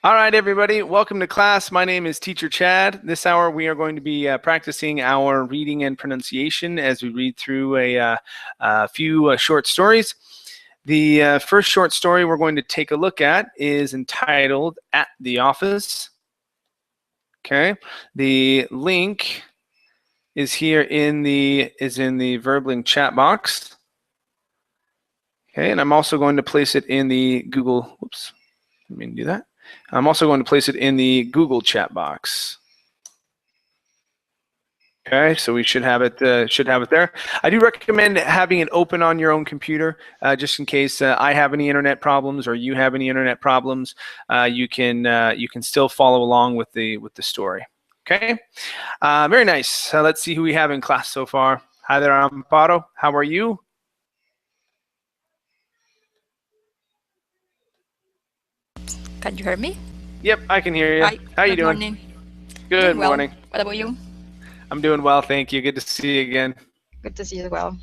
All right, everybody, welcome to class. My name is Teacher Chad. This hour we are going to be practicing our reading and pronunciation as we read through a few short stories. The first short story we're going to take a look at is entitled At the Office. Okay, the link is here in the Verbling chat box. Okay, and I'm also going to place it in the Google. Whoops, let me do that. I'm also going to place it in the Google chat box. Okay, so we should have it there. I do recommend having it open on your own computer, just in case I have any internet problems or you have any internet problems. You can still follow along with the story. Okay, very nice. Let's see who we have in class so far. Hi there, Amparo. How are you? Can you hear me? Yep, I can hear you. Hi. How you Good doing? morning. Good Doing well. morning. What about you? I'm doing well, thank you. Good to see you again. Good to see you as well.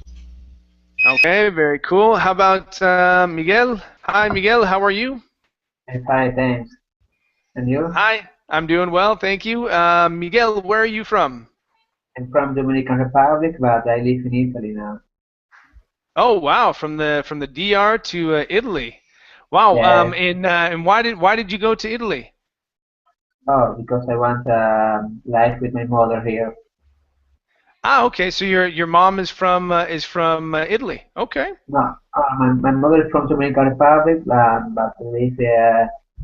Okay, very cool. How about Miguel? Hi, Miguel. How are you? I'm fine, thanks. And you? Hi, I'm doing well, thank you. Miguel, where are you from? I'm from Dominican Republic, but I live in Italy now. Oh, wow, from the DR to Italy. Wow. Yes. And why did you go to Italy? Oh, because I want life with my mother here. Ah, okay. So your mom is from Italy. Okay. No, my mother is from Dominican Republic, but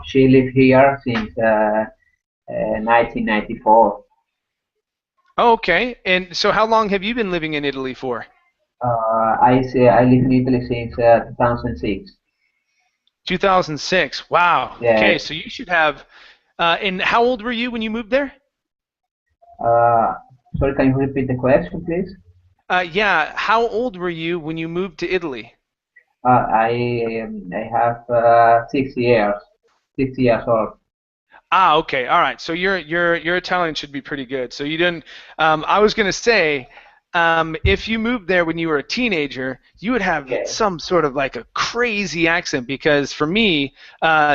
she lived here since 1994. Okay. And so how long have you been living in Italy for? I live in Italy since 2006. 2006. Wow. Okay. Yes. So you should have. And how old were you when you moved there? Uh, Sorry, can you repeat the question, please? Yeah. How old were you when you moved to Italy? I have 6 years, 6 years old. Ah, okay, all right. So your Italian should be pretty good. So you didn't. I was gonna say, if you moved there when you were a teenager, you would have Yes. some sort of like a crazy accent. Because for me,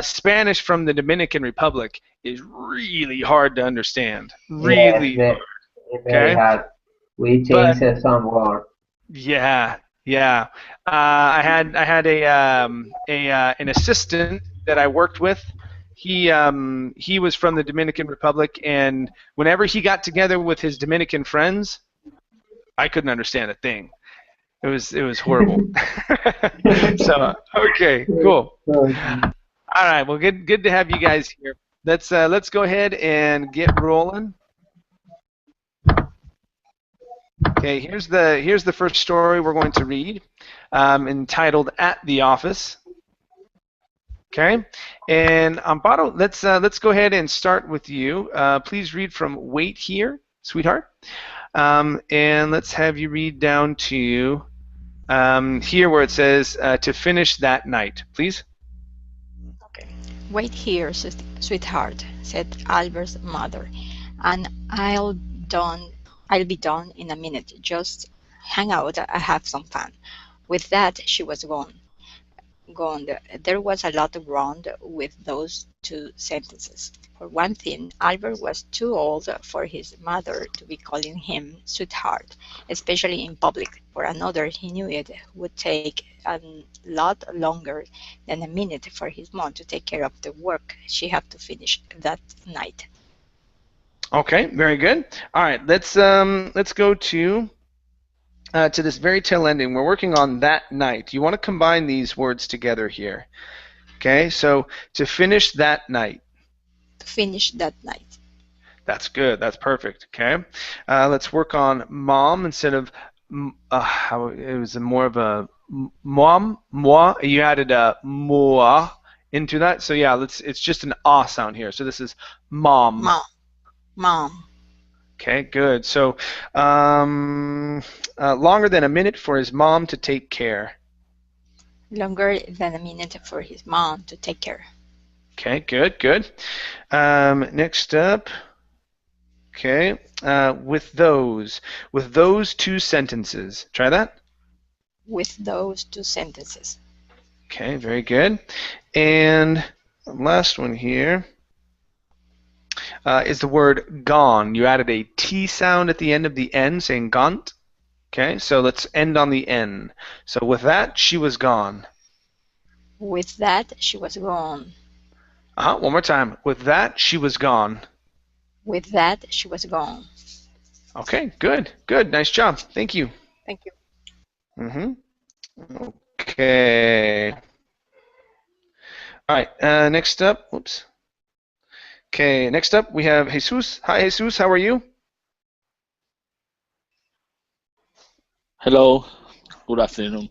Spanish from the Dominican Republic is really hard to understand. Yes, Really hard. very Okay, hard. We but changed some word. yeah, yeah. I had an assistant that I worked with. He was from the Dominican Republic, and whenever he got together with his Dominican friends, I couldn't understand a thing. It was horrible. So okay, cool. All right, well, good to have you guys here. Let's go ahead and get rolling. Okay, here's the first story we're going to read, entitled "At the Office." Okay, and Amparo, let's go ahead and start with you. Please read from "Wait here, sweetheart," and let's have you read down to here where it says "to finish that night," please. Okay. Wait here, sweetheart, said Albert's mother, and I'll be done in a minute. Just hang out. I have some fun. With that, she was gone. There was a lot wrong with those two sentences. For one thing, Albert was too old for his mother to be calling him sweetheart, especially in public. For another, he knew it would take a lot longer than a minute for his mom to take care of the work she had to finish that night. Okay, very good. All right, let's go to this very tail ending. We're working on that night. You want to combine these words together here. Okay, so to finish that night. To finish that night. That's good. That's perfect. Okay, let's work on mom instead of how it was more of a mom, moi. You added a moi into that. So yeah, it's just an ah sound here. So this is mom. Mom. Okay, good. So longer than a minute for his mom to take care. Longer than a minute for his mom to take care. Okay, good. Next up. Okay, with those two sentences. Try that. With those two sentences. Okay, very good. And last one here. is the word gone. You added a T sound at the end of the N, saying gont. Okay, so let's end on the N. So with that, she was gone. With that, she was gone. One more time. With that, she was gone. With that, she was gone. Okay, good, good. Nice job. Thank you. Thank you. Okay. All right, next up, whoops. Okay, next up we have Jesus. Hi, Jesus, how are you? Hello, good afternoon.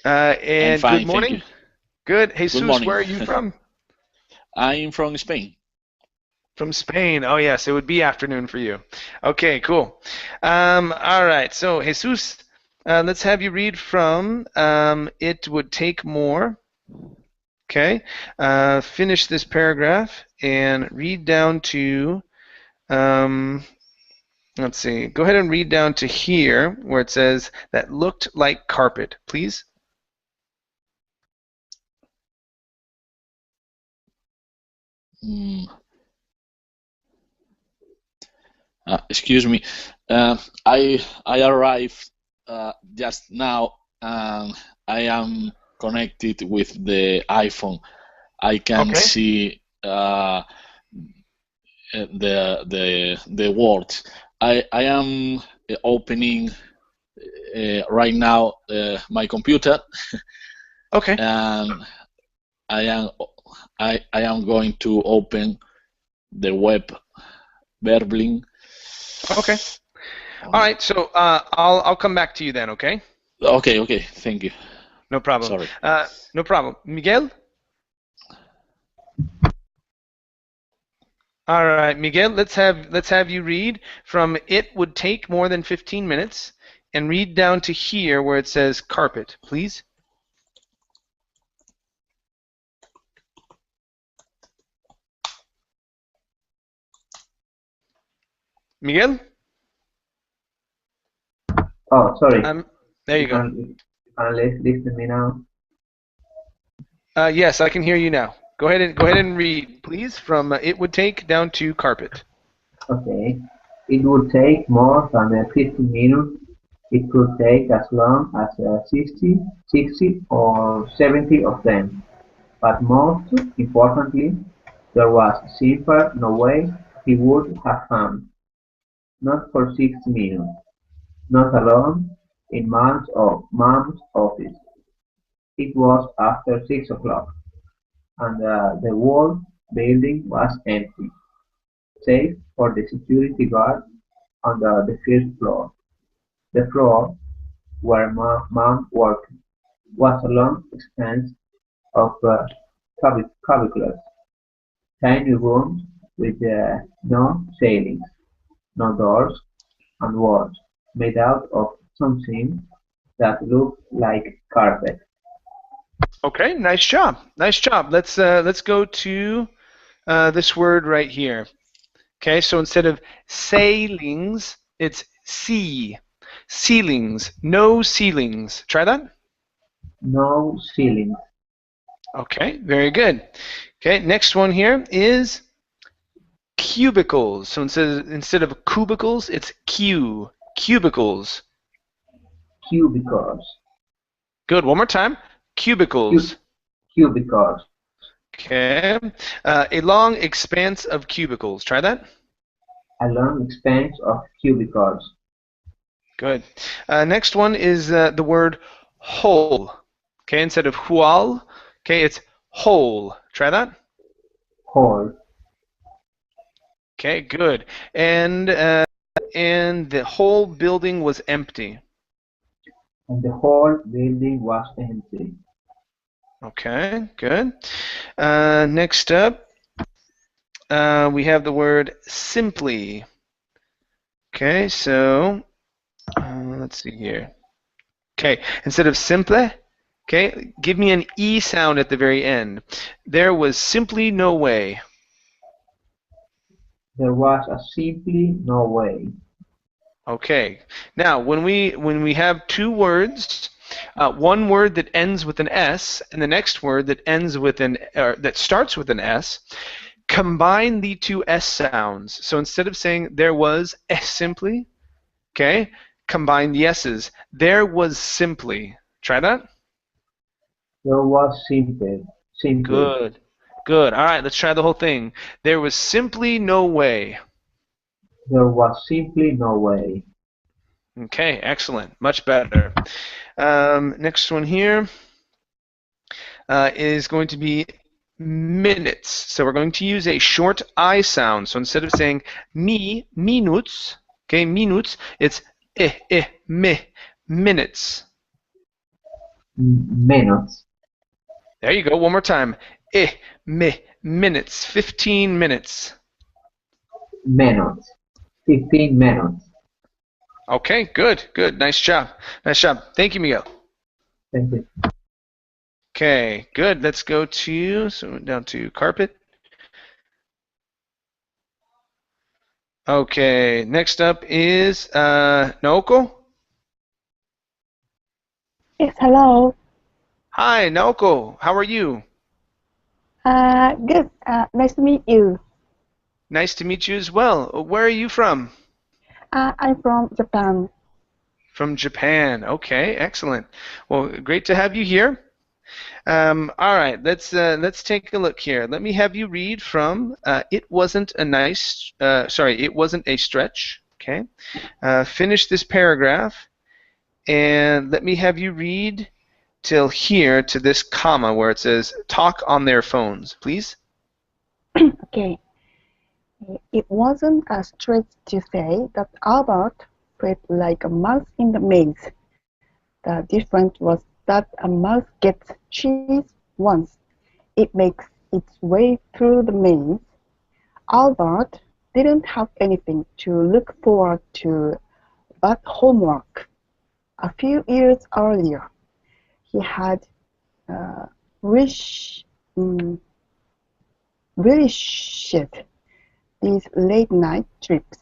And I'm fine, good morning. thank you. Good. Jesus, Good morning. where are you from? I'm from Spain. From Spain. Oh, yes, it would be afternoon for you. Okay, cool. All right, so Jesus, let's have you read from It Would Take More. Okay, finish this paragraph and read down to, let's see, go ahead and read down to here where it says, that looked like carpet, please. Excuse me. I arrived just now, and I am connected with the iPhone. I can see the words. I am opening right now my computer. Okay. And I am going to open the web Verbling. Okay. All right. So I'll come back to you then. Okay. Okay. Thank you. No problem. Sorry. No problem. Miguel. All right, Miguel. Let's have you read from It Would Take More Than 15 Minutes, and read down to here where it says carpet, please. Miguel? Oh, sorry. There you go. You can listen to me now. Yes, I can hear you now. Go ahead and read, please, from It Would Take down to carpet. Okay. It would take more than 15 minutes. It could take as long as 60 or 70 of them. But most importantly, there was simply no way he would have come. Not for 60 minutes. Not alone in Mom's office. It was after 6 o'clock, and the whole building was empty, save for the security guard on the first floor. The floor where Mom worked was a long expanse of cubicles, tiny rooms with no ceilings, no doors, and walls made out of something that looked like carpet. Okay, nice job. Nice job. Let's go to this word right here. Okay, so instead of sailings, it's ceilings. No ceilings. Try that. No ceilings. Okay, very good. Okay, next one here is cubicles. So instead of cubicles, it's cubicles. Cubicles. Good. One more time. Cubicles. Cubicles. Okay. A long expanse of cubicles. Try that. A long expanse of cubicles. Good. Next one is the word whole. Okay, instead of hual, okay, it's whole. Try that. Whole. Okay, good. And the whole building was empty. And the whole building was empty. Okay, good. Next up, we have the word simply. Okay, so let's see here. Okay, instead of simple, okay, give me an E sound at the very end. There was simply no way. There was simply no way. Okay. Now, when we have two words, one word that ends with an S and the next word that ends with that starts with an S, combine the two S sounds. So instead of saying there was simply, okay, combine the S's. There was simply. Try that. There was simply. Good. Good. All right, let's try the whole thing. There was simply no way. There was simply no way. Okay, excellent. Much better. Next one here is going to be minutes. So we're going to use a short I sound. So instead of saying minutes, okay, minutes, it's me, minutes. Minutes. There you go. One more time. Me, minutes. 15 minutes. Minutes. 15 minutes. Okay, good, good. Nice job. Nice job. Thank you, Miguel. Thank you. Okay, good. Let's go to, so down to carpet. Okay, next up is Naoko. Yes, hello. Hi, Naoko. How are you? Good. Nice to meet you. Nice to meet you as well. Where are you from? I'm from Japan. From Japan. Okay, excellent. Well, great to have you here. All right, let's take a look here. Let me have you read from "It wasn't a nice." It wasn't a stretch. Okay, finish this paragraph, and let me have you read till here to this comma where it says "talk on their phones," please. Okay. It wasn't a stretch to say that Albert felt like a mouse in the maze. The difference was that a mouse gets cheese once it makes its way through the maze. Albert didn't have anything to look forward to but homework. A few years earlier, he had uh, wish, um, relished these late-night trips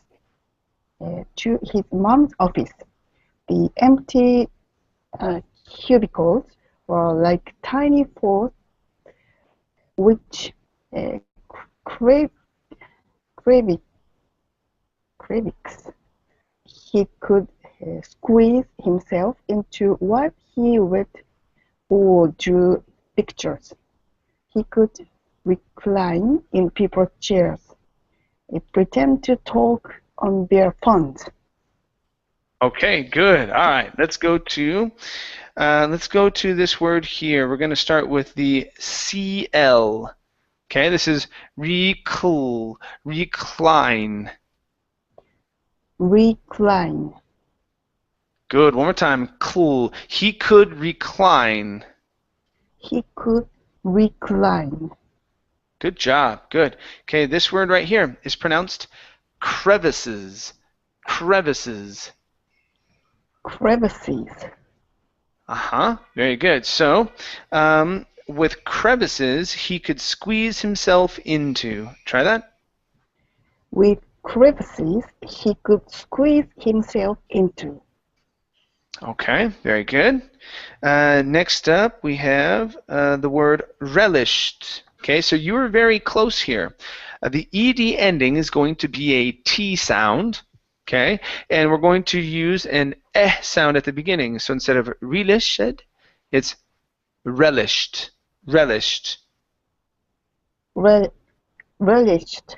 to his mom's office. The empty cubicles were like tiny forts which uh, cra- cravi- crevices he could squeeze himself into while he read or drew pictures. He could recline in people's chairs, pretend to talk on their phones. Okay, good. All right, let's go to this word here. We're going to start with the CL. Okay, this is recline. Recline. Good. One more time. Cool. He could recline. He could recline. Good job. Good. Okay, this word right here is pronounced crevices. Crevices. Crevices. Very good. So, with crevices, he could squeeze himself into. Try that. With crevices he could squeeze himself into. Okay, very good. Next up, we have the word relished. Okay, so you were very close here. The ed ending is going to be a T sound. Okay, and we're going to use an sound at the beginning. So instead of relished, it's relished. Relished. Relished.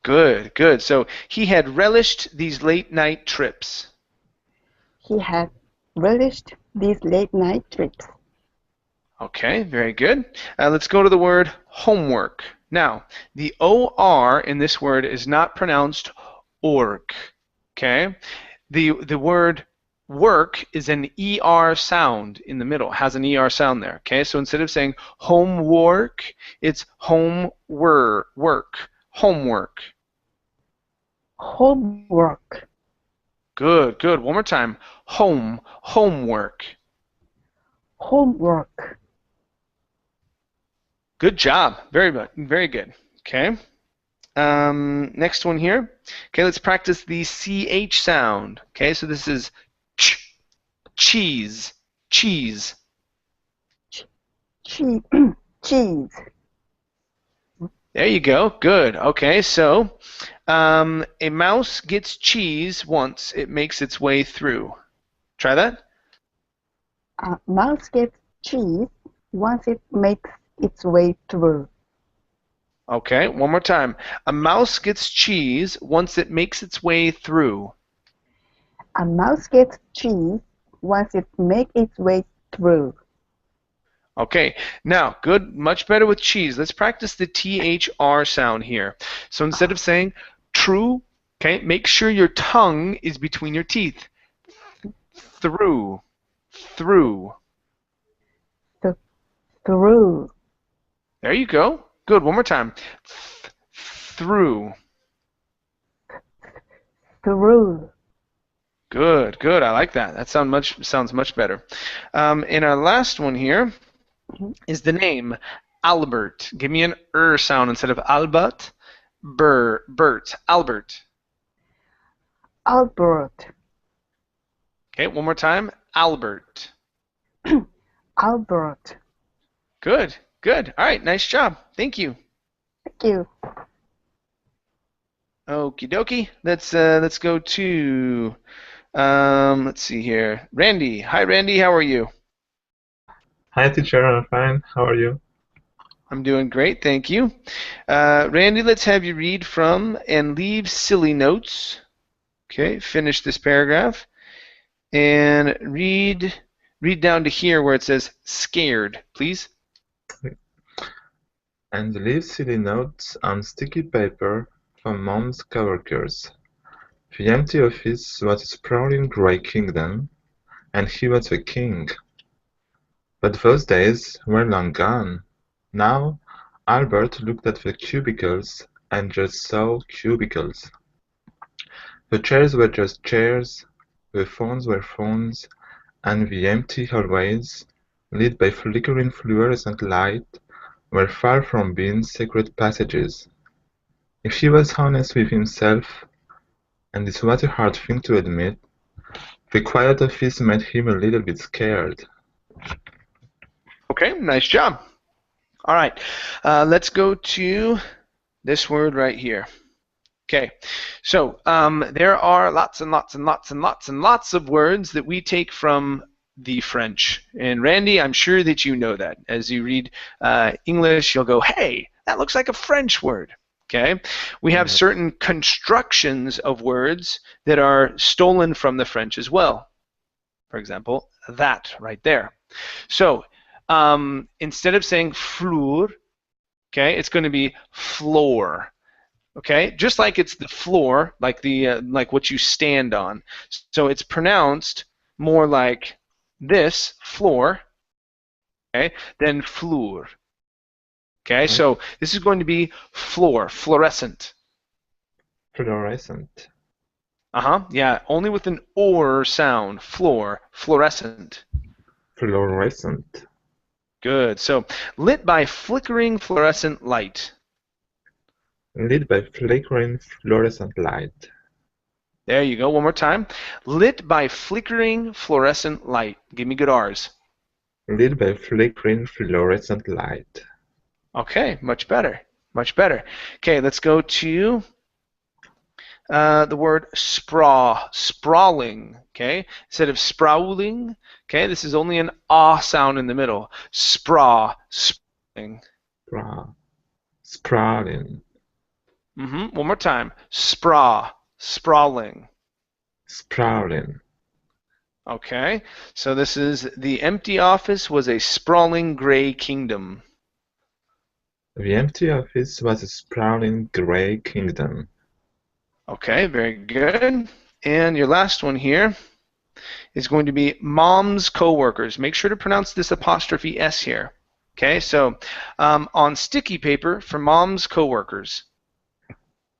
Good, good. So he had relished these late night trips. He had relished these late night trips. Okay, very good. Let's go to the word homework. Now, the OR in this word is not pronounced org. Okay? The word work is an ER sound in the middle, has an ER sound there. Okay? So instead of saying homework, it's work. Homework. Homework. Good, good. One more time. Homework. Homework. Good job. Very good. Okay. Next one here. Okay, let's practice the CH sound. Okay, so this is cheese. Cheese. Cheese. There you go. Good. Okay, so a mouse gets cheese once it makes its way through. Try that. A mouse gets cheese once it makes its way through. Okay, one more time. A mouse gets cheese once it makes its way through. A mouse gets cheese once it makes its way through. Okay, now, good, much better with cheese. Let's practice the THR sound here. So instead of saying true, okay, make sure your tongue is between your teeth. Through, through. Through. There you go. Good, one more time. Through. Through. Good, good. I like that. That sounds much better. And our last one here is the name Albert. Give me an sound instead of Albert. Bert. Albert. Albert. Okay, one more time. Albert. Albert. Good, good. All right, nice job. Thank you. Thank you. Okie dokie. Let's go to let's see here. Randy. Hi, Randy. How are you? Hi, teacher. I'm fine. How are you? I'm doing great, thank you. Randy, let's have you read from and leave silly notes. Okay, finish this paragraph. And read down to here where it says scared, please. And leave silly notes on sticky paper for Mom's coworkers. The empty office was a sprawling grey kingdom, and he was the king. But those days were long gone. Now, Albert looked at the cubicles and just saw cubicles. The chairs were just chairs, the phones were phones, and the empty hallways, lit by flickering fluorescent light, were far from being secret passages. If he was honest with himself, and this was a hard thing to admit, the quiet office made him a little bit scared. Okay, nice job. All right, let's go to this word right here. Okay, so there are lots and lots and lots and lots and lots of words that we take from the French. And Randy, I'm sure that you know that. As you read English, you'll go, hey, that looks like a French word. Okay, we have certain constructions of words that are stolen from the French as well. For example, that right there. So instead of saying fleur, okay, it's going to be floor. Okay, just like it's the floor, like the like what you stand on. So it's pronounced more like this, floor, okay, than fleur. Okay, so this is going to be floor, fluorescent. Fluorescent. Yeah, only with an or sound, floor, fluorescent. Fluorescent. Good. So lit by flickering fluorescent light. Lit by flickering fluorescent light. There you go. One more time. Lit by flickering fluorescent light. Give me good R's. Lit by flickering fluorescent light. Okay, much better. Much better. Okay, let's go to the word sprawling. Okay, instead of sprawling, okay, this is only an ah sound in the middle. Sprawling. Sprawling. One more time. Sprawling. Sprawling. Okay, so this is the empty office was a sprawling gray kingdom. The empty office was a sprawling grey kingdom. Okay, very good. And your last one here is going to be Mom's coworkers. Make sure to pronounce this apostrophe S here. Okay, so on sticky paper for Mom's coworkers.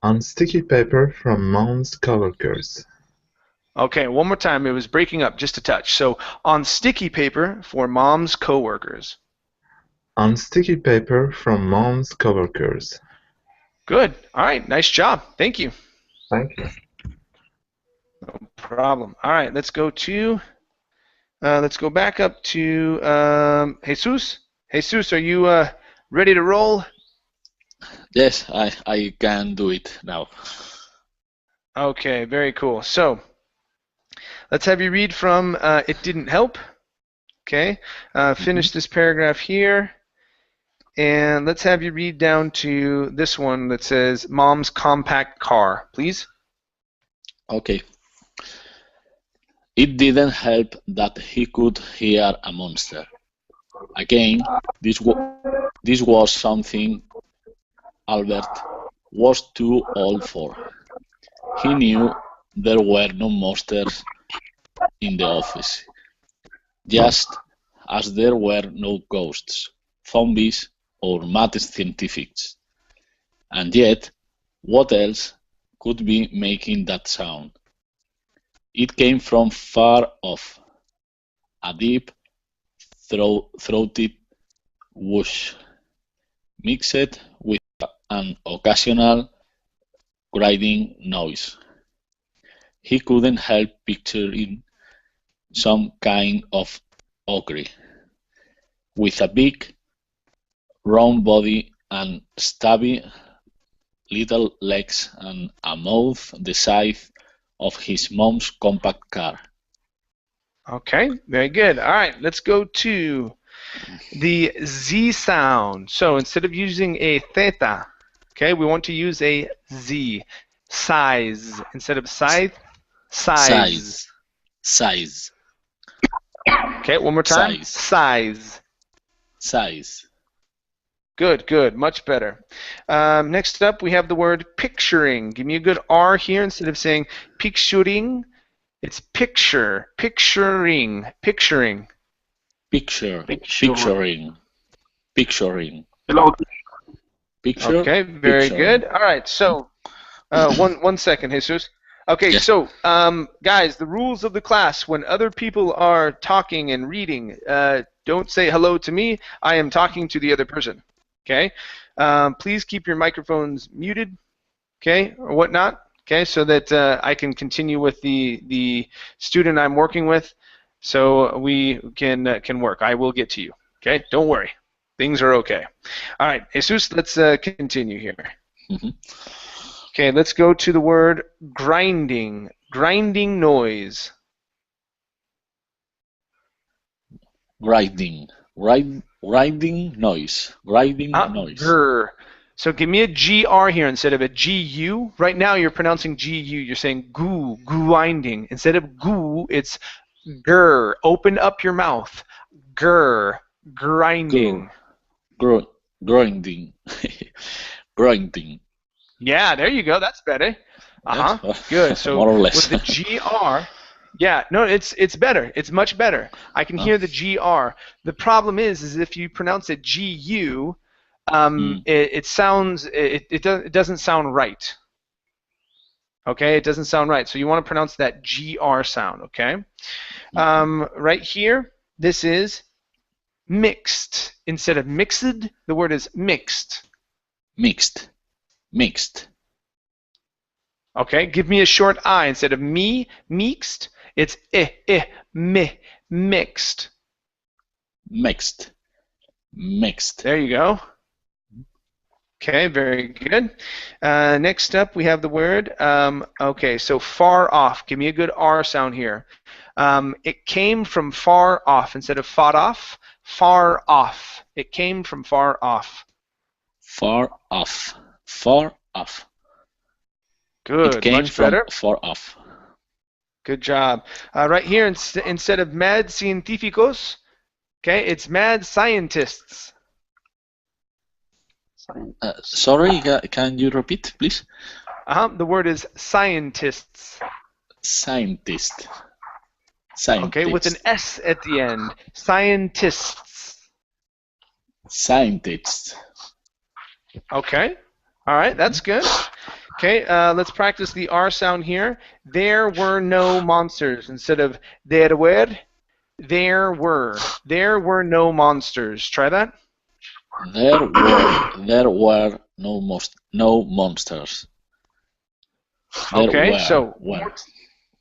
On sticky paper from Mom's coworkers. Okay, one more time. It was breaking up just a touch. So on sticky paper for Mom's coworkers. On sticky paper from Mom's coworkers. Good. All right. Nice job. Thank you. Thank you. No problem. All right. Let's go back up to Jesus. Jesus, are you ready to roll? Yes, I can do it now. Okay, very cool. So let's have you read from It Didn't Help. Okay, finish this paragraph here. And let's have you read down to this one that says Mom's compact car, please. Okay. It didn't help that he could hear a monster. Again, this was something Albert was too old for. He knew there were no monsters in the office, just as there were no ghosts, zombies, or mad scientists. And yet, what else could be making that sound? It came from far off, a deep, throated whoosh, mixed with an occasional grinding noise. He couldn't help picturing some kind of ogre, with a big, round body and stubby little legs and a mouth the size of his mom's compact car. Okay, very good. All right, let's go to the Z sound. So instead of using a theta, okay, we want to use a Z. Size. Instead of scythe, size. Size. Okay, one more time. Size. Size. Good, good, much better. Next up, we have the word picturing. Give me a good R here instead of saying picturing. It's picture, picturing, picturing. Picturing. Picture. Okay, very good. All right, so one second, Jesus. Okay, yes. So guys, the rules of the class: when other people are talking and reading, don't say hello to me. I am talking to the other person. Okay, please keep your microphones muted. Okay, or whatnot. Okay, so that I can continue with the student I'm working with, so we can work. I will get to you. Okay, don't worry. Things are okay. All right, Jesus, let's continue here. Okay, let's go to the word grinding. Grinding noise. Grinding noise. Noise. Grr. So give me a GR here instead of a GU. Right now you're pronouncing GU. You're saying goo, grinding. Instead of goo, it's grr. Open up your mouth. Grr. Grinding. Grinding. Grinding. Yeah, there you go. That's better. Good. So more or less. with the GR, yeah, no, it's better. It's much better. I can hear the GR. The problem is if you pronounce it GU, it doesn't sound right. Okay, it doesn't sound right. So you want to pronounce that GR sound. Okay. Right here, this is mixed. Instead of mixed, the word is mixed. Mixed. Okay, give me a short I instead of me, mixed. It's me, mixed. Mixed. There you go. Okay, very good. Next up, we have the word. Okay, so far off. Give me a good R sound here. It came from far off instead of fought off. Far off. It came from far off. Far off. Far off. Good. It came much from better. Far off. Good job. Right here, instead of mad científicos, okay, it's mad scientists. Sorry, can you repeat, please? The word is scientists. Scientist. Okay, with an S at the end. Scientists. Scientists. Okay. All right, that's good. Okay, let's practice the R sound here. There were no monsters. Instead of there were, there were. There were no monsters. Try that. There were no monsters.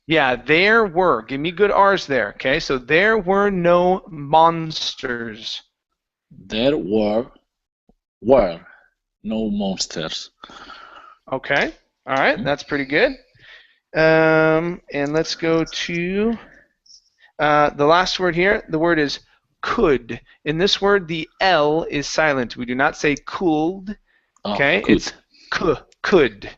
Yeah, there were. Give me good R's there. Okay, so there were no monsters. There were no monsters. Okay. All right. That's pretty good. And let's go to the last word here. The word is could. In this word, the L is silent. We do not say could. Okay. Could. It's could.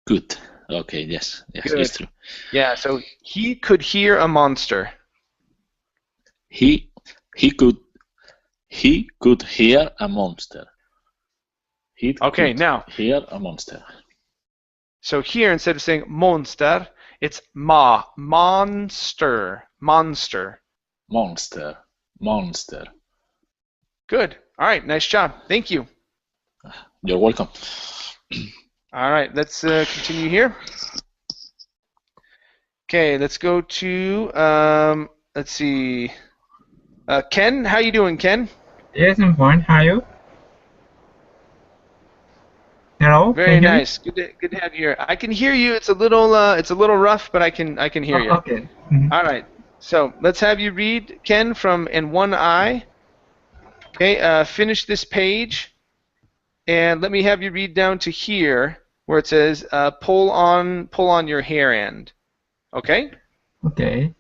Good. Okay. Yes. Yes. Good. It's true. Yeah. So he could hear a monster. He could hear a monster. He could now hear a monster. So here, instead of saying monster, it's monster. Monster. Good. All right. Nice job. Thank you. You're welcome. All right. Let's continue here. Okay. Let's go to let's see. Ken, how you doing, Ken? Yes, I'm fine. How are you? Hello. Very nice. Good to have you here. I can hear you. It's a little rough, but I can hear you. Okay. All right. So let's have you read, Ken, from In One Eye. Okay. Finish this page, and let me have you read down to here where it says pull on your hair end. Okay. Okay.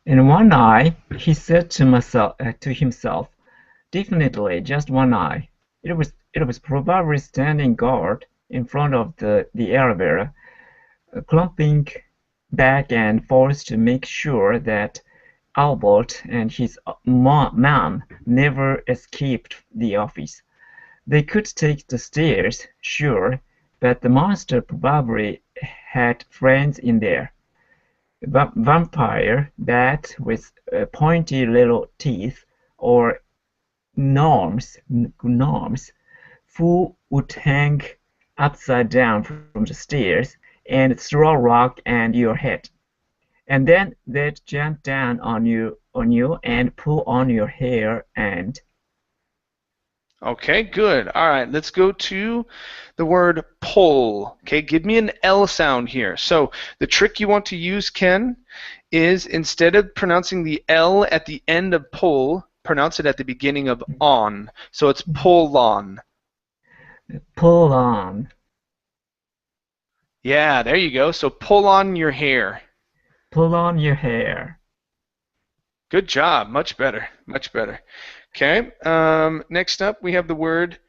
In one eye, he said to himself, definitely just one eye. It was probably standing guard in front of the elevator, clumping back and forth to make sure that Albert and his mom never escaped the office. They could take the stairs, sure, but the monster probably had friends in there. Vampire, bat with pointy little teeth, or gnomes who would hang upside down from the stairs and throw a rock at your head. And then they'd jump down on you and pull on your hair and... Okay, good. All right, let's go to the word pull. Okay, give me an L sound here. So the trick you want to use, Ken, is instead of pronouncing the L at the end of pull, pronounce it at the beginning of on. So it's pull on. Pull on. Yeah, there you go. So pull on your hair. Pull on your hair. Good job. Much better. Much better. Okay. Next up, we have the word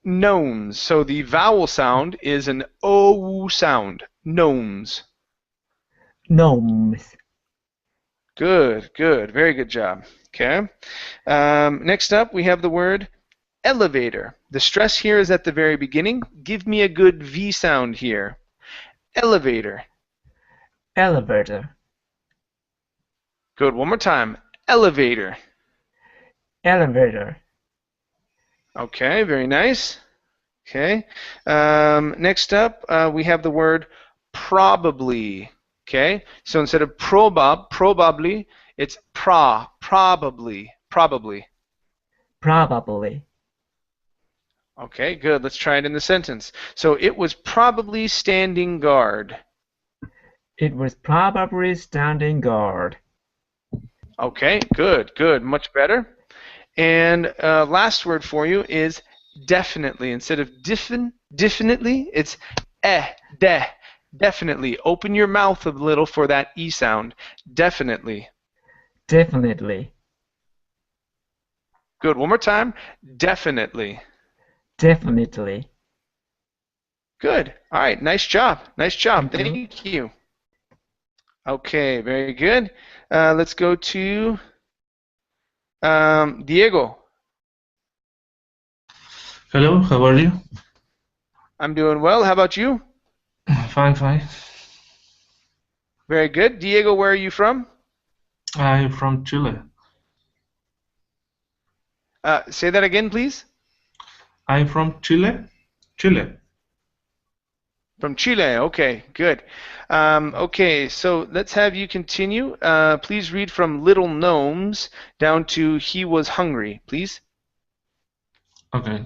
gnomes. So the vowel sound is an O sound. Gnomes. Gnomes. Good. Good. Very good job. Okay. Next up, we have the word elevator. The stress here is at the very beginning. Give me a good V sound here. Elevator. Elevator. Good. One more time. Elevator. Elevator. Okay, very nice. Okay. Next up, we have the word probably. Okay. So instead of probably, it's probably. Probably. Okay, good. Let's try it in the sentence. So it was probably standing guard. It was probably standing guard. Okay, good, good. Much better. And last word for you is definitely. Instead of definitely, it's definitely. Open your mouth a little for that E sound. Definitely. Definitely. Good. One more time. Definitely. Definitely. Good. All right. Nice job. Nice job. Thank you. Okay. Very good. Let's go to Diego. Hello, how are you? I'm doing well. How about you? Fine. Very good. Diego, where are you from? I'm from Chile. Say that again, please. I'm from Chile. From Chile. Okay, good. Okay, so let's have you continue. Please read from Little Gnomes down to He Was Hungry, please. Okay.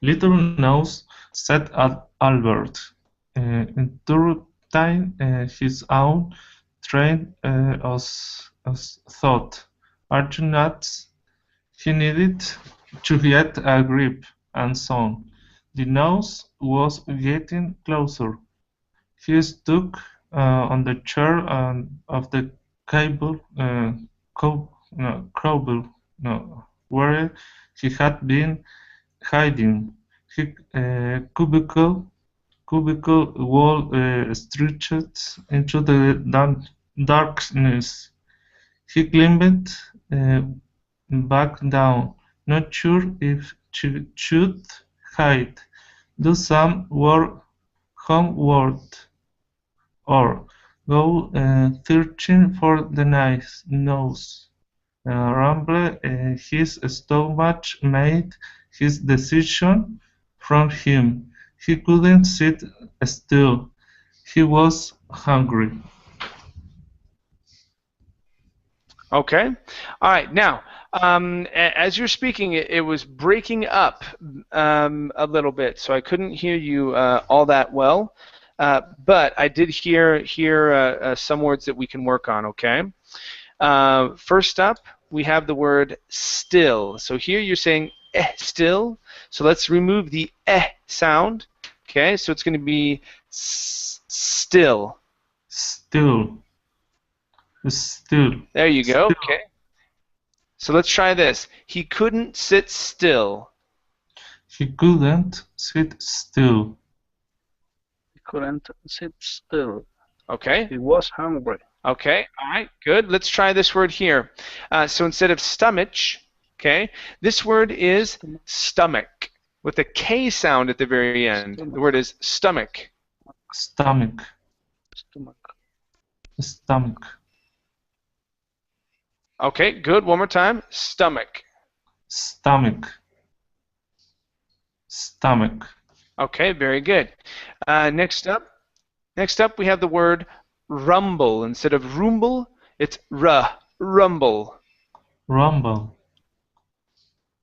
Little Nose said Albert, interrupting his own train of thought. Are you nuts? He needed to get a grip. and so on. The nose was getting closer. He stuck on the chair of the cable, where he had been hiding. His cubicle wall stretched into the darkness. He climbed back down, not sure if she should hide, do some work homeward, or go searching for the nose. Rumble his stomach made his decision from him. He couldn't sit still. He was hungry. Okay. All right. Now, as you're speaking, it was breaking up a little bit, so I couldn't hear you all that well. But I did hear some words that we can work on. Okay. First up, we have the word still. So here you're saying still. So let's remove the sound. Okay. So it's going to be still. Still. Still. There you go. Still. Okay. So let's try this. He couldn't sit still. He couldn't sit still. He couldn't sit still. Okay. He was hungry. Okay. All right. Good. Let's try this word here. So instead of stomach, okay, this word is stomach with a K sound at the very end. The word is stomach. Stomach. Stomach. Stomach. Okay, good. One more time. Stomach. Stomach. Stomach. Okay, very good. Next up, we have the word rumble. Instead of rumble, it's rumble. Rumble.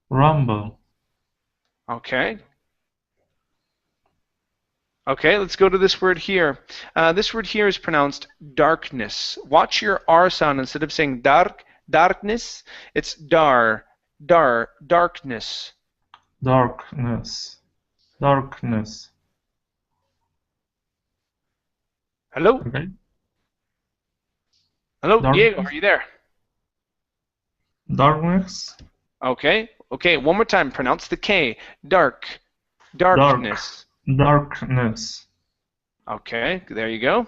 Rumble. Okay. Okay, let's go to this word here. This word here is pronounced darkness. Watch your R sound. Instead of saying darkness, it's darkness. Darkness. Darkness. Hello? Okay. Hello, Darkness. Diego, are you there? Darkness. Okay, one more time. Pronounce the K. Darkness. Darkness. Okay, there you go.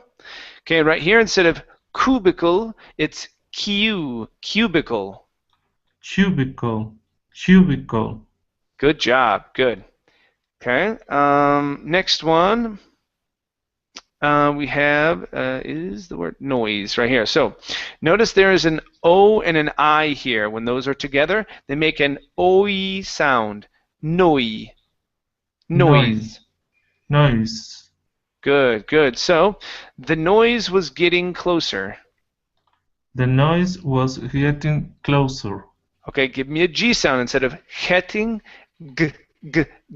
Okay, right here, instead of cubicle, it's cubicle. Cubicle. Good job. Good. Okay. Next one we have is the word noise right here. So notice there is an O and an I here. When those are together, they make an OE sound. Noise. Good. So the noise was getting closer. The noise was getting closer. Okay, give me a G sound instead of getting.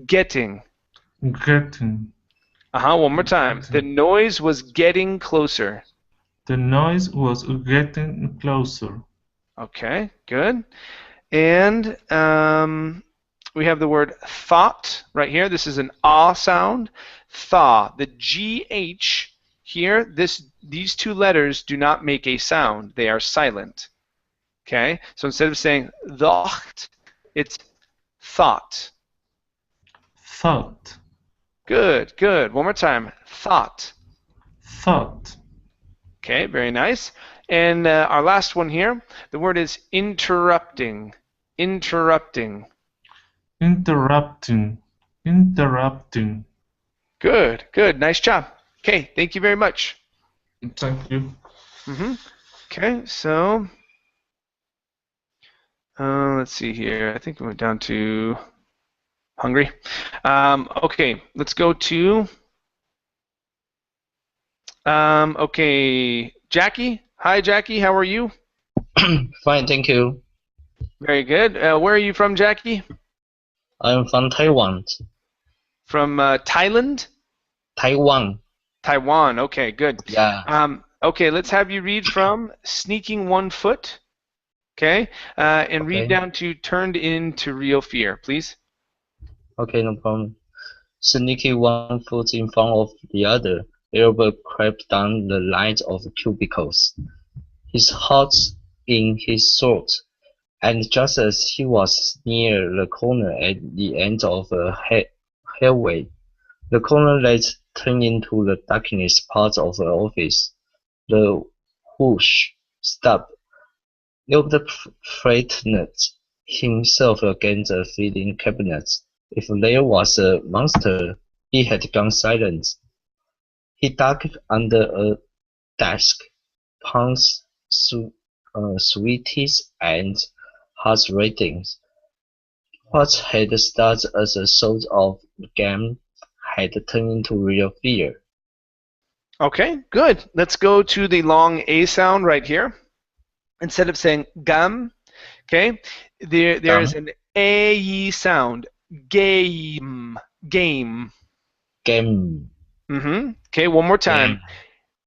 Getting. One more time. The noise was getting closer. The noise was getting closer. Okay, good. And we have the word thought right here. This is an ah sound. Thaw. The GH here, these two letters do not make a sound. They are silent. Okay? So instead of saying thought, it's thought. Thought. Good. One more time. Thought. Okay, very nice. And our last one here, the word is interrupting. Interrupting. Good. Nice job. Okay, thank you very much. Thank you. Okay, so let's see here. I think we went down to hungry. Okay, let's go to okay, Jackie. Hi, Jackie. How are you? Fine, thank you. Very good. Where are you from, Jackie? I'm from Taiwan. From Thailand? Taiwan. Taiwan. Okay, good. Yeah. Okay, let's have you read from Sneaking One Foot. Okay, and read down to Turned Into Real Fear, please. Okay, no problem. Sneaking one foot in front of the other, Albert crept down the line of cubicles, his heart in his throat, and just as he was near the corner at the end of a hallway, the corner light turned into the darkest part of the office. The whoosh stopped. Albert frightened himself against the filing cabinet. If there was a monster, he had gone silent. He ducked under a desk, punched sweeties and heart ratings. What had started as a sort of game had turned into real fear. Okay, good. Let's go to the long A sound right here. Instead of saying gum, okay, there is an A sound. Game. Game. Game. Okay, one more time.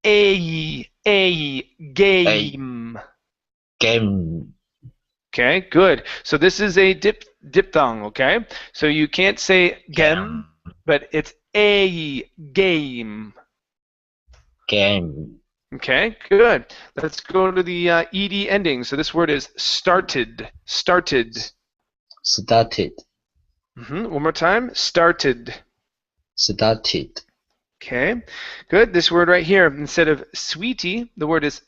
Game. Game. Game. Okay, good. So this is a diphthong, okay? So you can't say gem, but it's a game. Game. Okay, good. Let's go to the ed ending. So this word is started. Started. Started. One more time. Started. Started. Okay, good. This word right here, instead of sweetie, the word is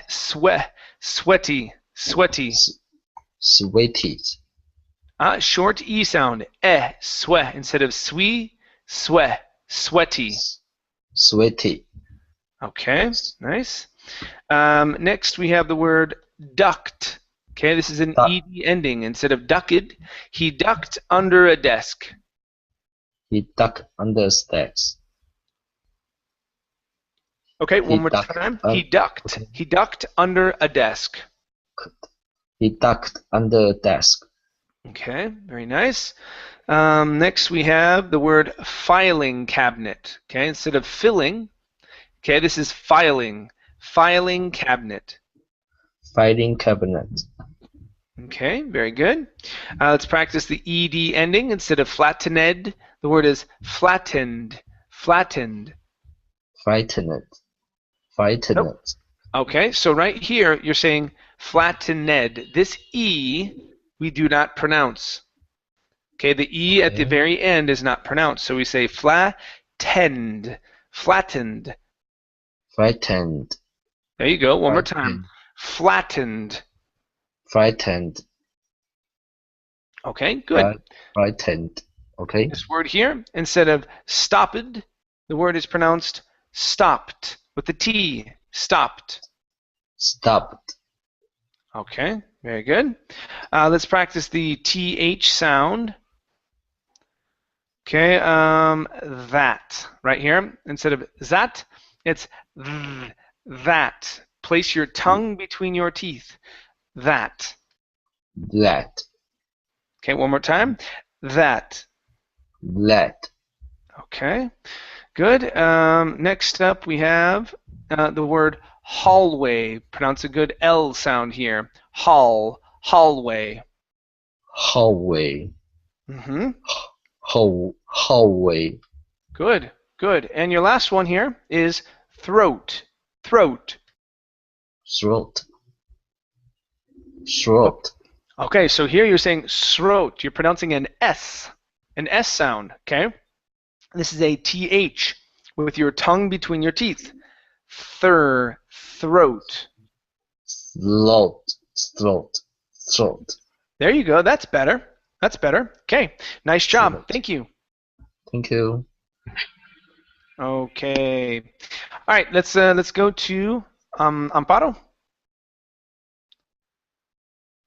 sweaty. Sweaty. Sweaty. Short E sound. Sweat. Instead of sweet, sweaty. Sweaty. Okay, nice. Next we have the word ducked. Okay, this is an ed ending. Instead of ducked, he ducked under a desk. He ducked under a desk. Okay, one more time. He ducked. Okay. He ducked under a desk. He ducked under a desk. Okay, very nice. Next we have the word filing cabinet. Okay, instead of filling, okay, this is filing. Filing cabinet. Filing cabinet. Okay, very good. Let's practice the ed ending. Instead of flattened, the word is flattened. Flattened. Frightened. Frightened. Nope. Okay, so right here you're saying flattened. This E we do not pronounce. Okay, the E at the very end is not pronounced, so we say flattened. Flattened. Frightened. There you go. One more time. Flattened. Frightened. Okay, good. Frightened. Okay. This word here, instead of stopped, the word is pronounced stopped with the T. Stopped. Stopped. Okay, very good. Let's practice the TH sound. Okay, that right here. Instead of that, it's that. Place your tongue between your teeth. That. That. Okay, one more time. That. That. Okay, good. Next up we have the word hallway. Pronounce a good L sound here. Hallway. Hallway. Hallway. Good, good. And your last one here is throat. Throat. Throat. Throat. Okay, so here you're saying throat. You're pronouncing an S sound, okay? This is a TH with your tongue between your teeth. Throat. Throat. Throat. Throat. There you go. That's better. That's better. Okay. Nice job. Throat. Thank you. Thank you. Okay. All right. Let's go to Amparo.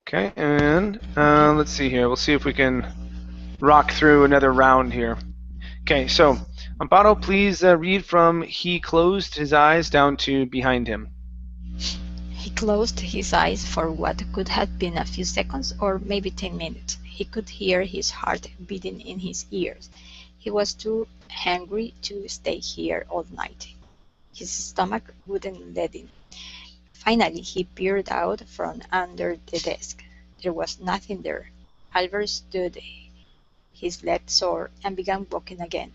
Okay. And let's see here. We'll see if we can rock through another round here. Okay. So Amparo, please read from he closed his eyes down to behind him. He closed his eyes for what could have been a few seconds or maybe 10 minutes. He could hear his heart beating in his ears. He was too hungry to stay here all night. His stomach wouldn't let him. Finally, he peered out from under the desk. There was nothing there. Albert stood his leg sore, and began walking again.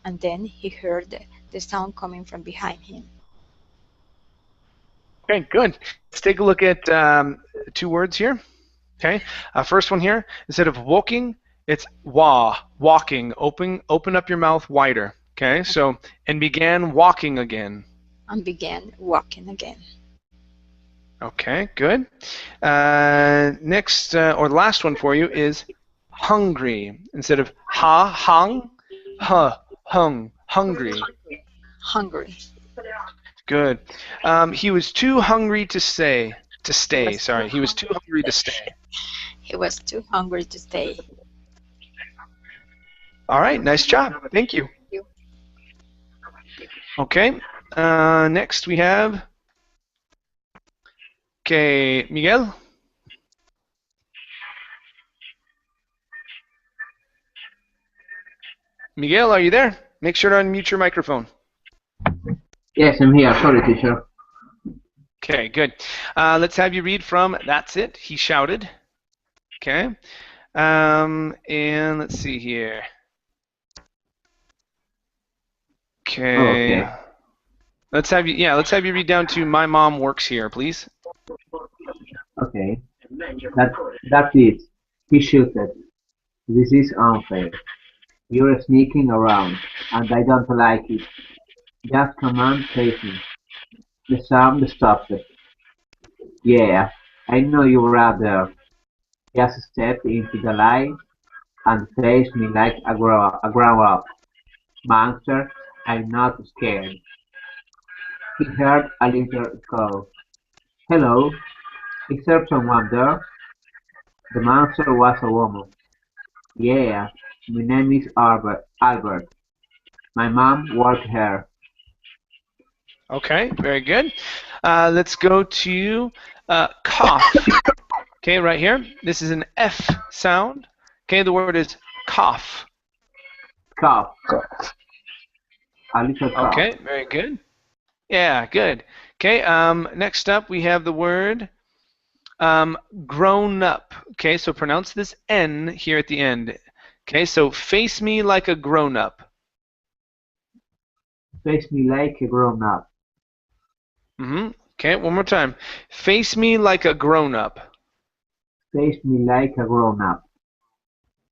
And then he heard the sound coming from behind him. Okay, good. Let's take a look at 2 words here. Okay, first one here, instead of walking, it's walking. Open up your mouth wider. Okay, so, and began walking again. And began walking again. Okay, good. Next, or the last one for you is hungry. Instead of hung, hungry. Hungry. Good. He was too hungry to stay. Sorry, he was too hungry to stay. He was too hungry to stay. All right, nice job. Thank you. Okay, next we have, okay, Miguel. Miguel, are you there? Make sure to unmute your microphone. Yes, I'm here. Sorry, teacher. Okay, good. Let's have you read from That's It, He Shouted. Okay. And let's see here. Okay. Let's have you read down to My Mom Works Here, please. Okay. That's it. He shouted. This is unfair. You're sneaking around, and I don't like it. Just come and face me. The sound stopped. Yeah, I know you were out there. Just step into the light and face me like a grown-up. Monster, I'm not scared. He heard a little call. Hello, is there someone there? The monster was a woman. Yeah, my name is Albert. My mom worked here. Okay, very good. Let's go to cough. Okay, right here. This is an F sound. Okay, the word is cough. Cough. A little cough. Okay, very good. Yeah, good. Okay, next up we have the word grown up. Okay, so pronounce this N here at the end. Okay, so face me like a grown up. Face me like a grown up. Okay, one more time. Face me like a grown up. Face me like a grown up.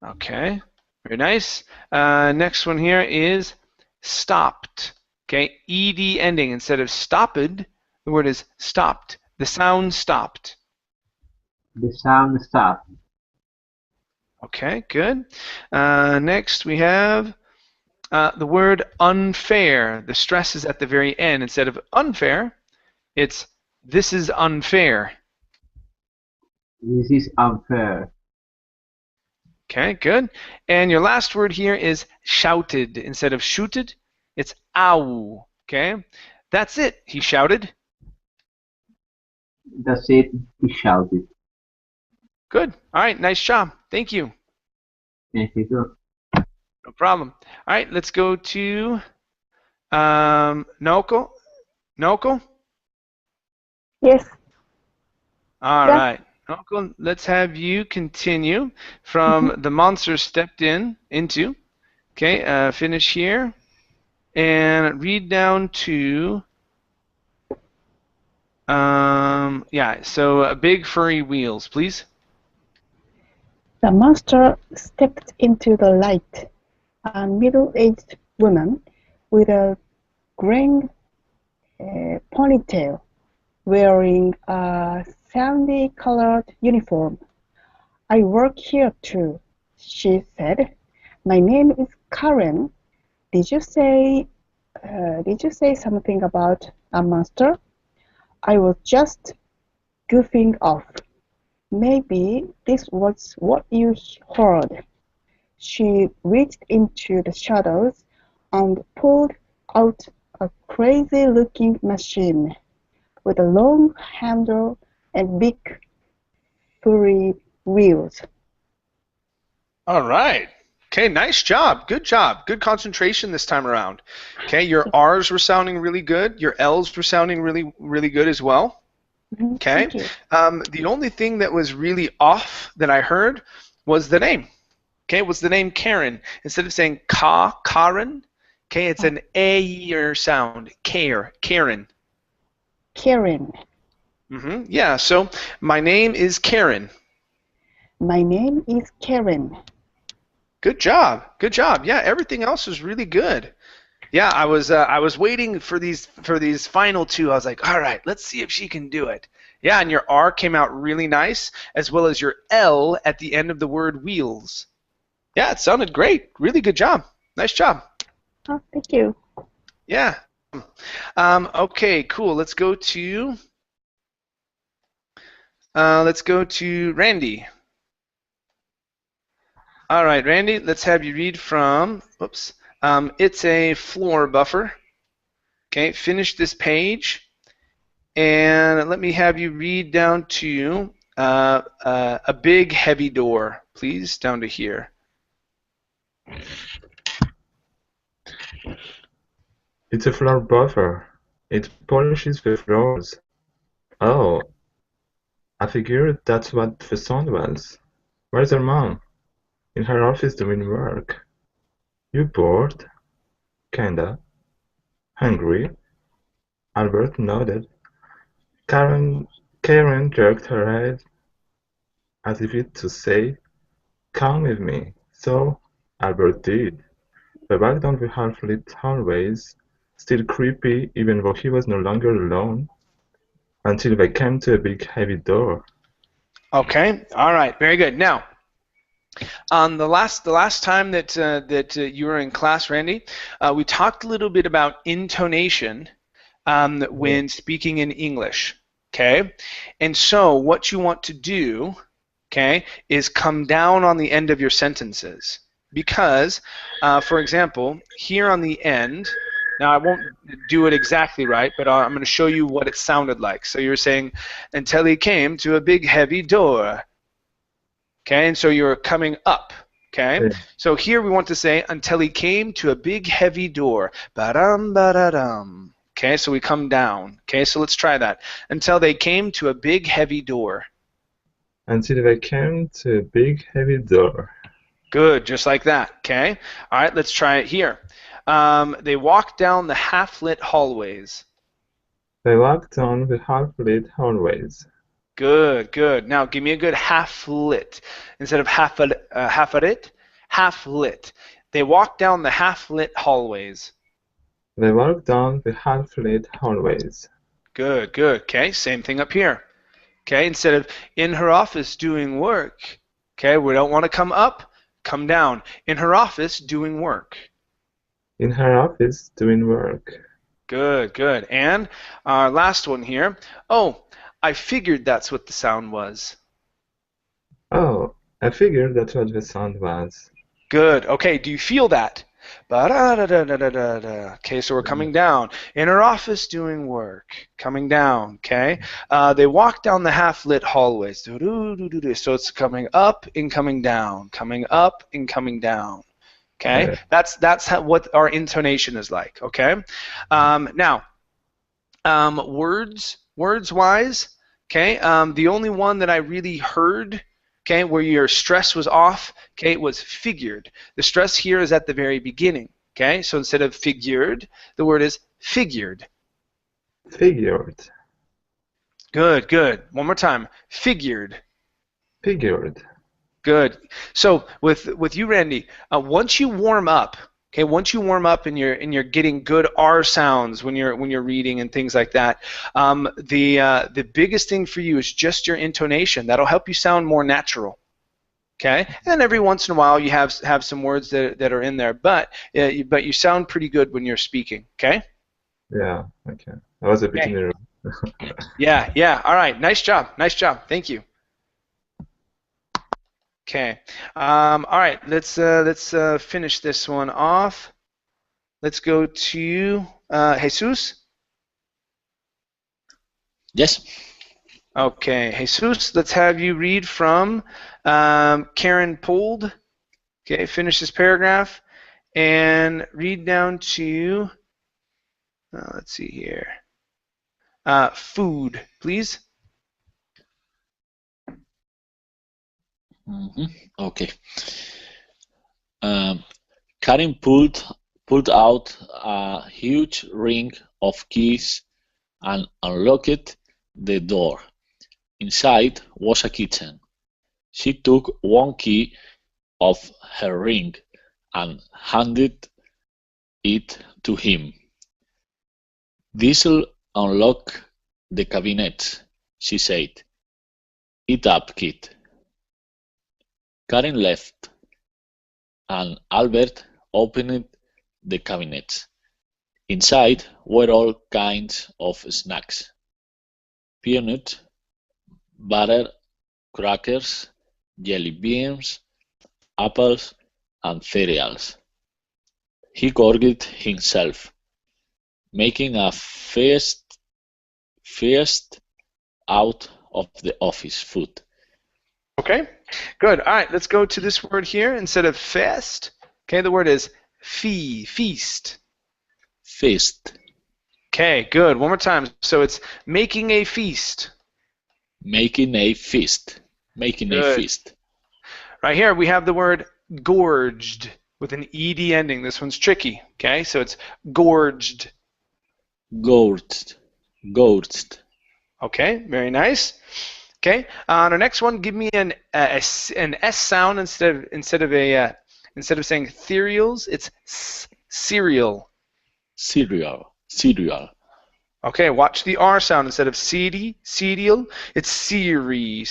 Okay, very nice. Next one here is stopped. Okay, ed ending instead of stopped. The word is stopped. The sound stopped. The sound stopped. Okay, good. Next we have the word unfair. The stress is at the very end. Instead of unfair, it's this is unfair. This is unfair. Okay, good. And your last word here is shouted. Instead of shooted, it's ow. Okay, that's it. He shouted. That's it. He shouted. Good. All right, nice job. Thank you. Thank you. No problem. All right, let's go to Naoko. Naoko? Yes. All right. Naoko, let's have you continue from the monster stepped into. Okay, finish here. And read down to, so big furry wheels, please. The monster stepped into the light. A middle-aged woman with a green ponytail, wearing a sandy-colored uniform. I work here too, she said. My name is Karen. Did you say something about a monster? I was just goofing off. Maybe this was what you heard. She reached into the shadows and pulled out a crazy-looking machine with a long handle and big furry wheels. All right. Okay, nice job. Good job. Good concentration this time around. Okay, your R's were sounding really good. Your L's were sounding really, really good as well. Okay. The only thing that was really off that I heard was the name. Okay, what's the name Karen? Instead of saying Karen, okay, it's an A-er sound. Karen. Karen. Yeah, so my name is Karen. My name is Karen. Good job. Good job. Yeah, everything else was really good. Yeah, I was waiting for these final two. I was like, all right, let's see if she can do it. Yeah, and your R came out really nice, as well as your L at the end of the word wheels. Yeah, it sounded great. Really good job. Nice job. Oh, thank you. Yeah. Okay, cool. Let's go to Randy. All right, Randy, let's have you read from, oops, it's a floor buffer. Okay, finish this page, and let me have you read down to a big heavy door, please, down to here. It's a floor buffer. It polishes the floors. Oh, I figured that's what the sound was. Where's your mom? In her office doing work. You bored? Kinda. Hungry? Albert nodded. Karen jerked her head as if to say, "Come with me." So Albert did. They walked down the half-lit hallways, still creepy even though he was no longer alone, until they came to a big heavy door. Okay, all right, very good. Now, the last time that you were in class, Randy, we talked a little bit about intonation when speaking in English. Okay, and so what you want to do, okay, is come down on the end of your sentences because, for example, here on the end. Now I won't do it exactly right, but I'm going to show you what it sounded like. So you're saying, until he came to a big heavy door. Okay, and so you're coming up. Okay, Yeah. so here we want to say until he came to a big heavy door. Ba-dum, ba-da-dum. Okay, so we come down. Okay, so let's try that. Until they came to a big heavy door. Until they came to a big heavy door. Good, just like that. Okay, all right, let's try it here. They walked down the half-lit hallways. They walked down the half-lit hallways. Good, good. Now give me a good half-lit. Instead of half-lit, half-lit. They walked down the half-lit hallways. They walked down the half-lit hallways. Good, good. Okay, same thing up here. Okay, instead of in her office doing work. Okay, we don't want to come up, come down. In her office doing work. In her office doing work. Good, good. And our last one here. Oh, I figured that's what the sound was. Oh, I figured that's what the sound was. Good. Okay, do you feel that? Ba-da-da-da-da-da-da. Okay, so we're coming down. In her office doing work. Coming down, okay? They walk down the half-lit hallways. So it's coming up and coming down. Coming up and coming down. Okay? Yeah. That's what our intonation is like, okay? Now, words-wise, okay, the only one that I really heard, okay, where your stress was off, okay, was figured. The stress here is at the very beginning, okay? So instead of figured, the word is figured. Figured. Good, good. One more time. Figured. Figured. Good. So with you, Randy, once you warm up, okay, once you warm up and you're getting good R sounds when you're reading and things like that, the biggest thing for you is just your intonation. That'll help you sound more natural. Okay, and every once in a while you have some words that are in there, but you sound pretty good when you're speaking. Okay. Yeah. Okay. I was a bit nervous. Yeah. Yeah. All right. Nice job. Nice job. Thank you. Okay. All right. Let's finish this one off. Let's go to Jesus. Yes. Okay, Jesus. Let's have you read from Karen Pold. Okay, finish this paragraph and read down to. Let's see here. Food, please. Okay. Karen pulled out a huge ring of keys and unlocked the door. Inside was a kitchen. She took one key of her ring and handed it to him. "This'll unlock the cabinet," she said. "It up, kid." Karen left, and Albert opened the cabinet. Inside were all kinds of snacks: peanut butter crackers, jelly beans, apples, and cereals. He gorged himself, making a feast out of the office food. Okay, good. All right, let's go to this word here instead of fast. Okay, the word is feast. Feast. Okay, good. One more time. So it's making a feast. Making a feast. Making a feast. Right here we have the word gorged with an ed ending. This one's tricky. Okay, so it's gorged. Gorged. Gorged. Okay, very nice. Okay, on our next one, give me an S sound instead of saying cereals. It's cereal. Cereal. Okay, watch the R sound instead of cereal. It's cereal.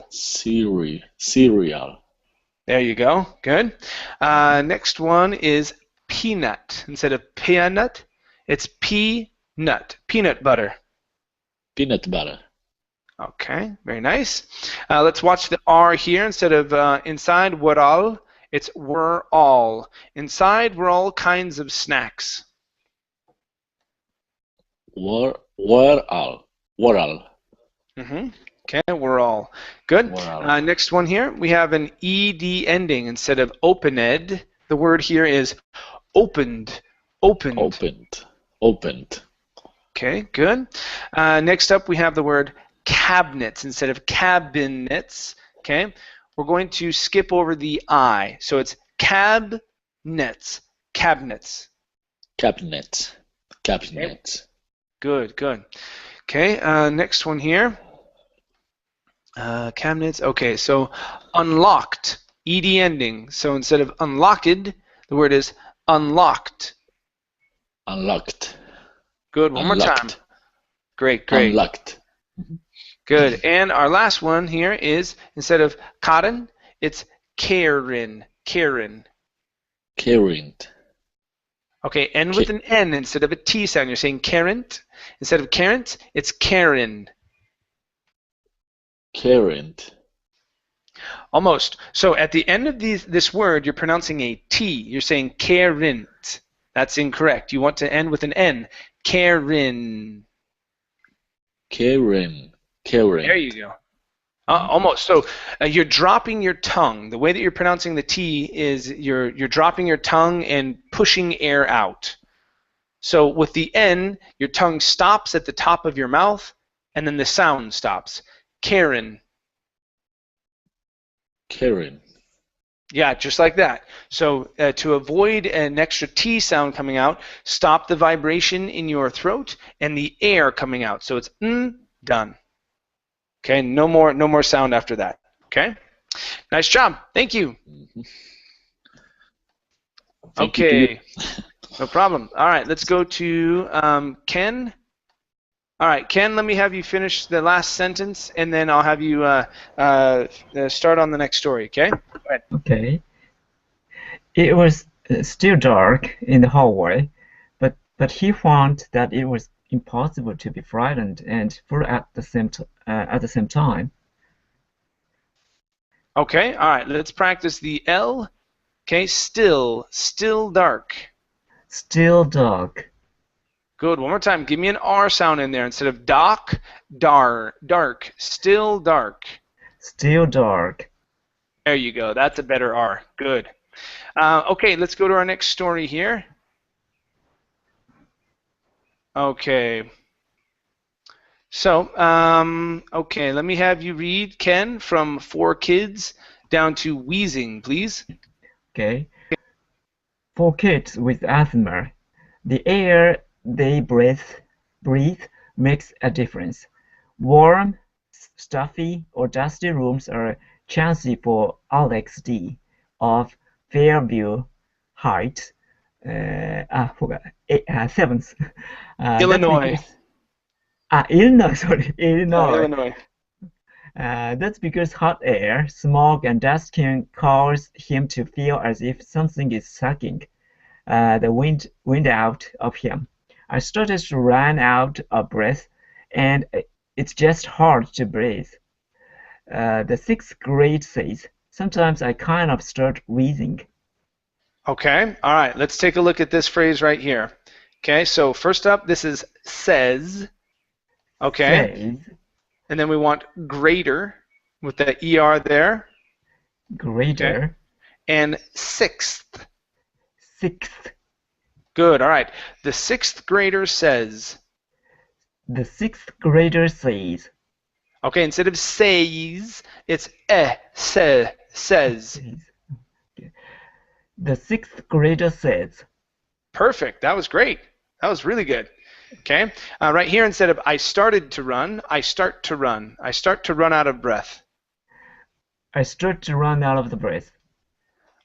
Cereal. There you go. Good. Next one is peanut instead of peanut. It's peanut. Peanut butter. Peanut butter. Okay, very nice. Let's watch the R here instead of inside. We're all. It's we're all. Inside, we're all kinds of snacks. We're all. Mm-hmm. Okay, we're all. Good. Next one here, we have an ed ending instead of opened. The word here is opened. Opened. Okay, good. Next up, we have the word cabinets instead of cabinets. Okay, we're going to skip over the I. So it's cabinets. Okay. Good. Okay, next one here. Cabinets. Okay, so unlocked. Ed ending. So instead of unlocked, the word is unlocked. Good. One more time. Great. Unlocked. Good. And our last one here is instead of Karen, it's Karen. Okay, and with an N instead of a T sound. You're saying Karen. Instead of Karen, it's Karen. Almost. So at the end of this word, you're pronouncing a T. You're saying Karen. That's incorrect. You want to end with an N. Karen. There you go. Almost. So you're dropping your tongue. The way that you're pronouncing the T is you're dropping your tongue and pushing air out. So with the N, your tongue stops at the top of your mouth, and then the sound stops. Karen. Yeah, just like that. So to avoid an extra T sound coming out, stop the vibration in your throat and the air coming out. So it's done. Okay, no more sound after that. Okay, nice job. Thank you. Okay, no problem. All right, let's go to Ken. All right, Ken, let me have you finish the last sentence, and then I'll have you start on the next story, okay? Go ahead. Okay. It was still dark in the hallway, but he found that it was impossible to be frightened and full at the same time. Okay, all right, let's practice the L. Okay, still dark. Still dark. Good. One more time. Give me an R sound in there instead of dark. Still dark. Still dark. There you go. That's a better R. Good. Okay, let's go to our next story here. Okay. So, okay, let me have you read, Ken, from 4 Kids down to wheezing, please. Okay. For kids with asthma, the air they breathe makes a difference. Warm, stuffy, or dusty rooms are chancy for Alex D. of Fairview Heights, forgot, 7th. That's Illinois. because Illinois, sorry, Illinois. Illinois. That's because hot air, smog, and dust can cause him to feel as if something is sucking the wind out of him. I started to run out of breath, and it's just hard to breathe. The 6th grade says, sometimes I kind of start wheezing. Okay, all right, let's take a look at this phrase right here. Okay, so first up, this is says. Okay, Says, and then we want greater with the ER there. greater. Okay. And 6th. 6th. Good, all right. The 6th grader says. The 6th grader says. Okay, instead of says, it's says. Okay. The 6th grader says. Perfect, that was great. That was really good. Okay, right here instead of I started to run, I start to run. I start to run out of breath. I start to run out of the breath.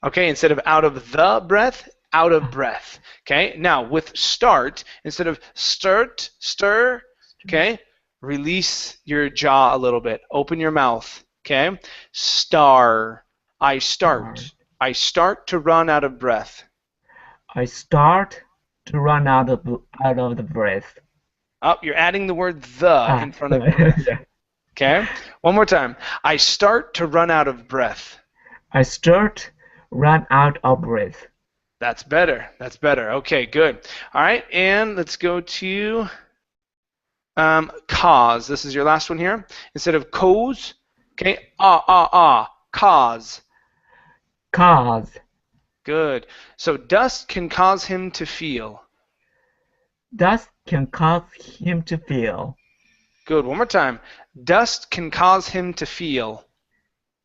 Okay, instead of out of the breath, out of breath. Okay, now with start, instead of start, stir, okay, release your jaw a little bit. Open your mouth. Okay, star, I start. I start to run out of breath. I start to run out of the breath. Oh, you're adding the word the in front of breath. Yeah. Okay, one more time. I start to run out of breath. I start run out of breath. That's better. That's better. Okay, good. All right, and let's go to cause. This is your last one here. Instead of cause, okay, cause. Cause. Good. So dust can cause him to feel. Dust can cause him to feel. Good. One more time. Dust can cause him to feel.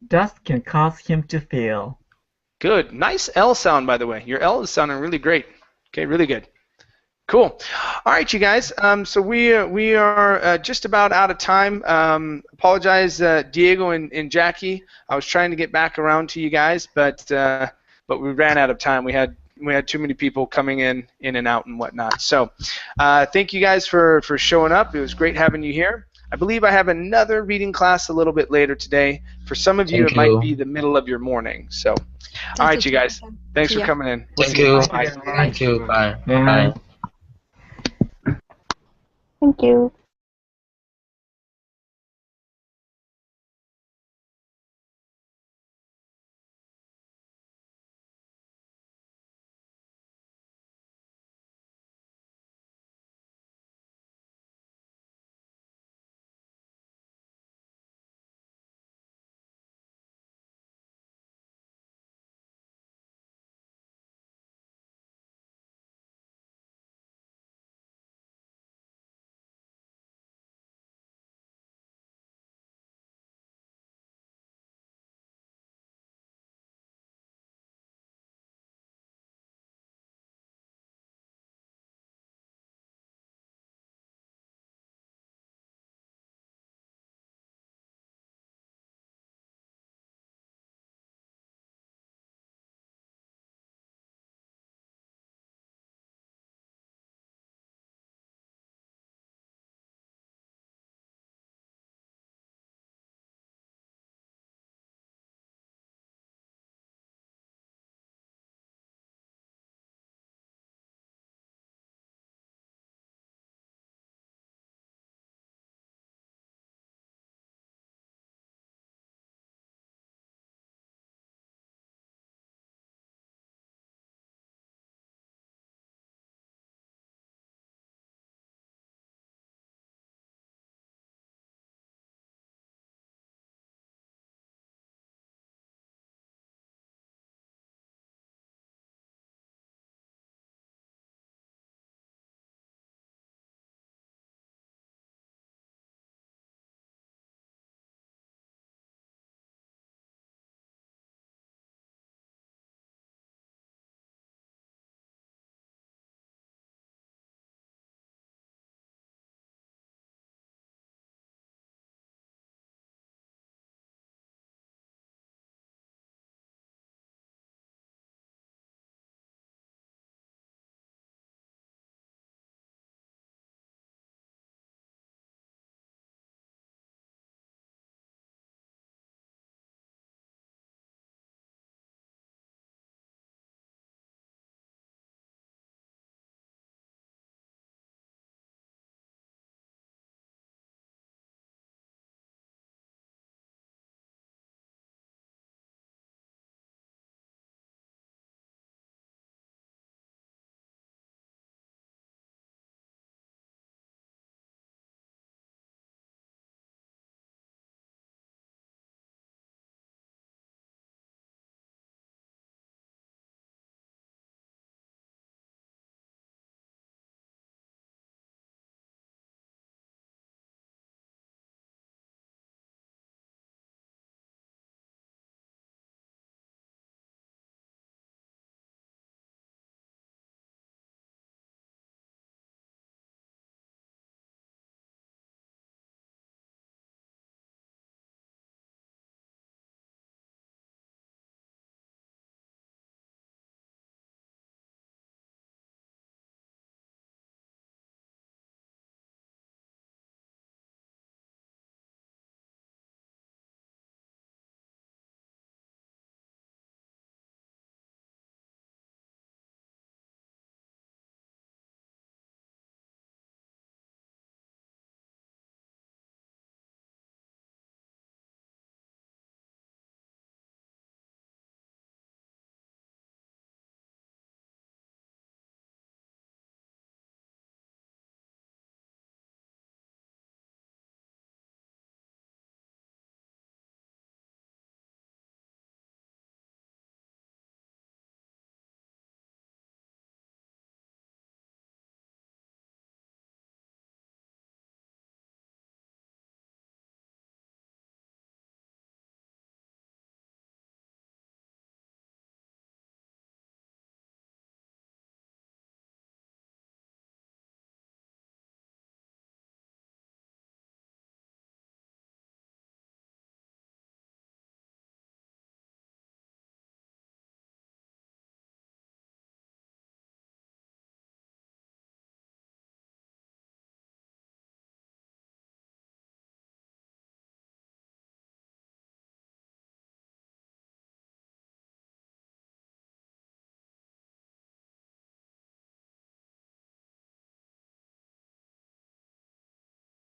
Dust can cause him to feel. Good. Nice L sound, by the way. Your L is sounding really great. Okay, really good. Cool. All right, you guys. So we are just about out of time. Apologize, Diego and Jackie. I was trying to get back around to you guys, but we ran out of time. We had too many people coming in and out and whatnot. So thank you guys for showing up. It was great having you here. I believe I have another reading class a little bit later today. For some of you, it might be the middle of your morning. So, all right, you guys. Thanks for coming in. Thank you. Bye. Thank you. Bye. Bye. Thank you.